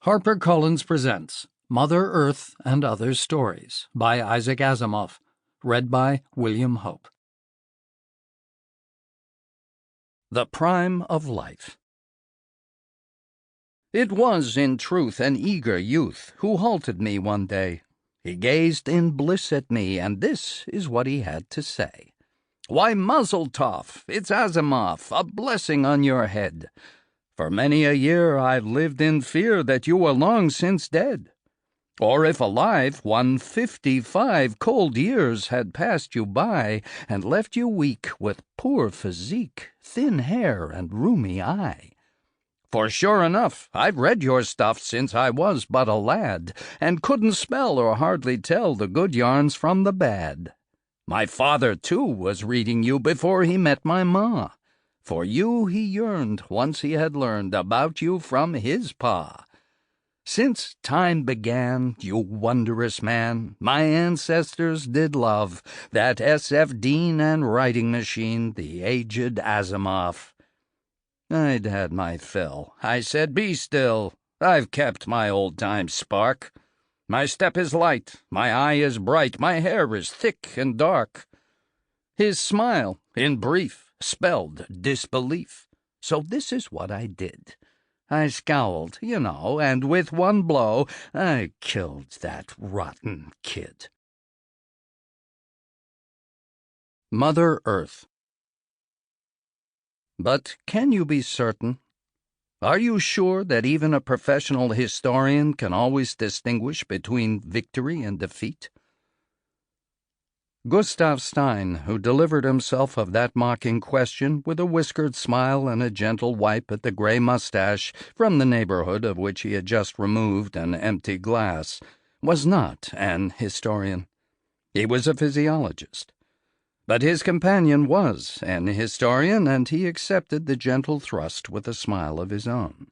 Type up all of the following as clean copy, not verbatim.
HarperCollins presents Mother Earth and Other Stories by Isaac Asimov, read by William Hope. The Prime of Life. It was, in truth, an eager youth who halted me one day. He gazed in bliss at me, and this is what he had to say. "Why, Mazel Tov, it's Asimov, a blessing on your head. For many a year I've lived in fear that you were long since dead. Or if alive, 155 cold years had passed you by, and left you weak with poor physique, thin hair, and rheumy eye. For sure enough, I've read your stuff since I was but a lad, and couldn't spell or hardly tell the good yarns from the bad. My father, too, was reading you before he met my ma. For you he yearned once he had learned about you from his pa. Since time began, you wondrous man, my ancestors did love that S.F. Dean and writing machine, the aged Asimov. I'd had my fill. I said, be still. I've kept my old-time spark. My step is light, my eye is bright, my hair is thick and dark. His smile, in brief, spelled disbelief. So this is what I did. I scowled, you know, and with one blow I killed that rotten kid. Mother Earth. But can you be certain? Are you sure that even a professional historian can always distinguish between victory and defeat? Gustav Stein, who delivered himself of that mocking question with a whiskered smile and a gentle wipe at the gray mustache from the neighborhood of which he had just removed an empty glass, was not an historian. He was a physiologist. But his companion was an historian, and he accepted the gentle thrust with a smile of his own.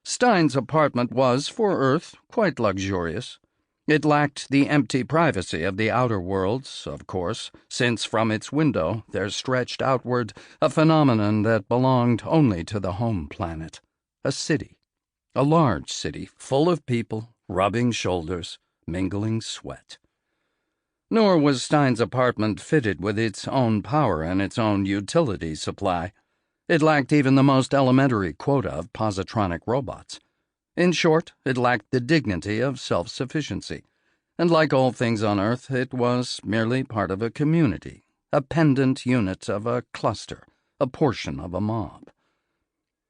Stein's apartment was, for Earth, quite luxurious. It lacked the empty privacy of the outer worlds, of course, since from its window there stretched outward a phenomenon that belonged only to the home planet, a city, a large city full of people, rubbing shoulders, mingling sweat. Nor was Stein's apartment fitted with its own power and its own utility supply. It lacked even the most elementary quota of positronic robots. In short, it lacked the dignity of self-sufficiency, and like all things on Earth, it was merely part of a community, a pendant unit of a cluster, a portion of a mob.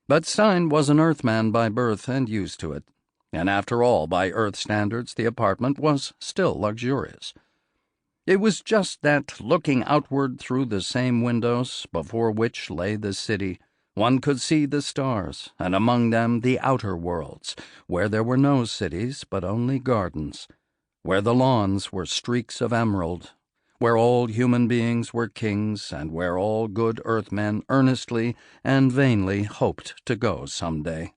But Stein was an Earthman by birth and used to it, and after all, by Earth standards, the apartment was still luxurious. It was just that, looking outward through the same windows before which lay the city, one could see the stars, and among them the outer worlds, where there were no cities but only gardens, where the lawns were streaks of emerald, where all human beings were kings, and where all good Earthmen earnestly and vainly hoped to go some day.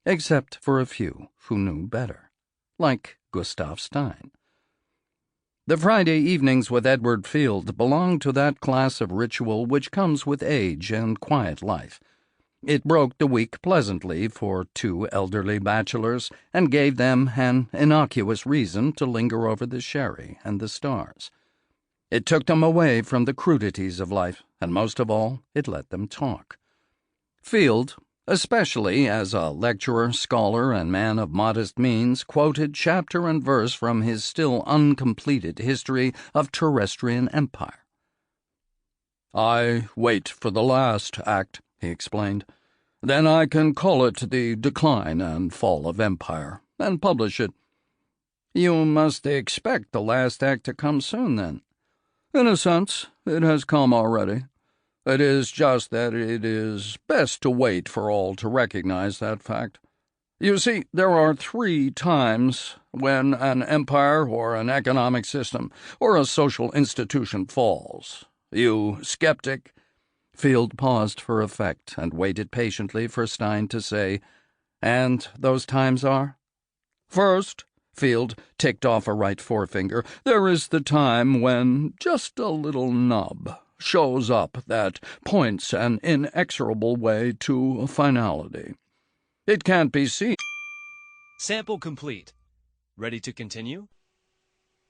Except for a few who knew better, like Gustav Stein. The Friday evenings with Edward Field belonged to that class of ritual which comes with age and quiet life. It broke the week pleasantly for two elderly bachelors and gave them an innocuous reason to linger over the sherry and the stars. It took them away from the crudities of life, and most of all, it let them talk. Field, especially as a lecturer, scholar, and man of modest means, quoted chapter and verse from his still uncompleted history of terrestrian empire. "I wait for the last act," he explained. "Then I can call it The Decline and Fall of Empire, and publish it." "You must expect the last act to come soon, then." "In a sense, it has come already. It is just that it is best to wait for all to recognize that fact. You see, there are 3 times when an empire or an economic system or a social institution falls. You skeptic." Field paused for effect and waited patiently for Stein to say, "And those times are?" "First," Field ticked off a right forefinger, "there is the time when just a little nub shows up that points an inexorable way to finality. It can't be seen." Sample complete. Ready to continue?